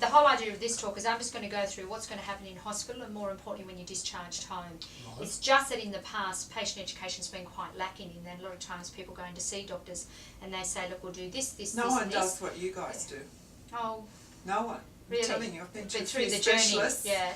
the whole idea of this talk is I'm just going to go through what's going to happen in hospital and more importantly when you're discharged home. Right. It's just that in the past patient education's been quite lacking in that a lot of times people going to see doctors and they say, look, we'll do this, this, No this one and does this. what you guys do. Oh, No one. really? I'm telling you, I've been through through the specialists. journey. Yeah.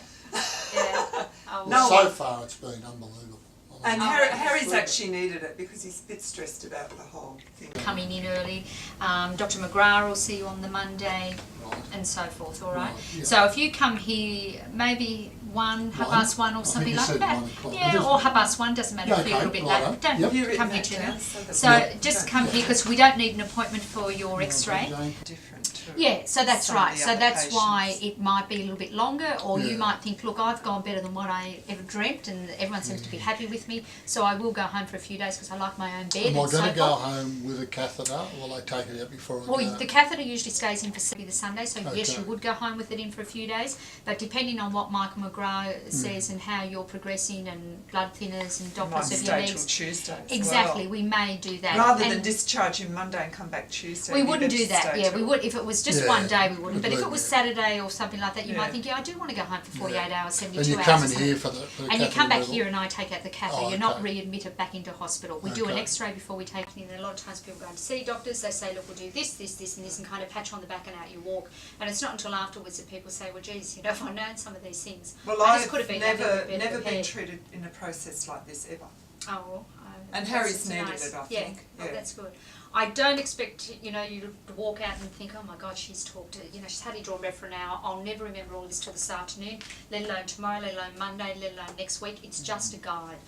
Yeah. Oh, No so one. far it's been unbelievable. And Oh, Harry's absolutely. actually needed it because he's a bit stressed about the whole thing. coming in early. Dr. McGrath will see you on the Monday Right. and so forth, all right? Right, yeah. So if you come here maybe half past one or I think something you like said that. 1 o'clock. Yeah, It or is- half past one, doesn't matter Yeah, if you're a okay, little bit righto. late. Don't Yep. You've come written here that too down early. so that So we just don't come forget. here because we don't need an appointment for your x-ray. Jayne. Different to Yeah, so that's some of right. the So other that's why patients. it might be a little bit longer, or you Yeah. might think, look, I've gone better than what I ever dreamt, and everyone seems to be happy with me. So I will go home for a few days because I like my own bed Am I and so going to go forth. home with a catheter, or will they take it out before I Well, go? the catheter usually stays in for the Sunday, so yes, Okay. you would go home with it in for a few days. But depending on what Michael McGrath says and how you're progressing and blood thinners and You might Dopplers of your stay till legs, Tuesday as exactly, well. we may do that. Rather And than discharge him Monday and come back Tuesday. we you wouldn't better do that. stay Yeah, till- we would if it was just Yeah, one day. We wouldn't. But if it completely. was Saturday or something like that, you Yeah. might think, yeah, I do want to go home for 48 hours, 72 and you hours. come or in something. here for the And you come back catheter here level? and I take out the catheter. Oh, You're not okay. readmitted back into hospital. We do an Okay. x-ray before we take you in. A lot of times people go to see doctors, they say, look, we'll do this, this, this and this and kind of pat you on the back and out you walk. And it's not until afterwards that people say, well, geez, you know, if I'd known some of these things, Well, I just I've could have been a little never bit better been prepared. treated in a process like this ever. Oh, well, And that's Harry's needed nice. it, I Yeah. think. Oh, Yeah. that's good. I don't expect, you know, you to walk out and think, oh my God, she's talked to, you know, she's had a drawn breath for an hour. I'll never remember all this till this afternoon, let alone tomorrow, let alone Monday, let alone next week. It's just a guide.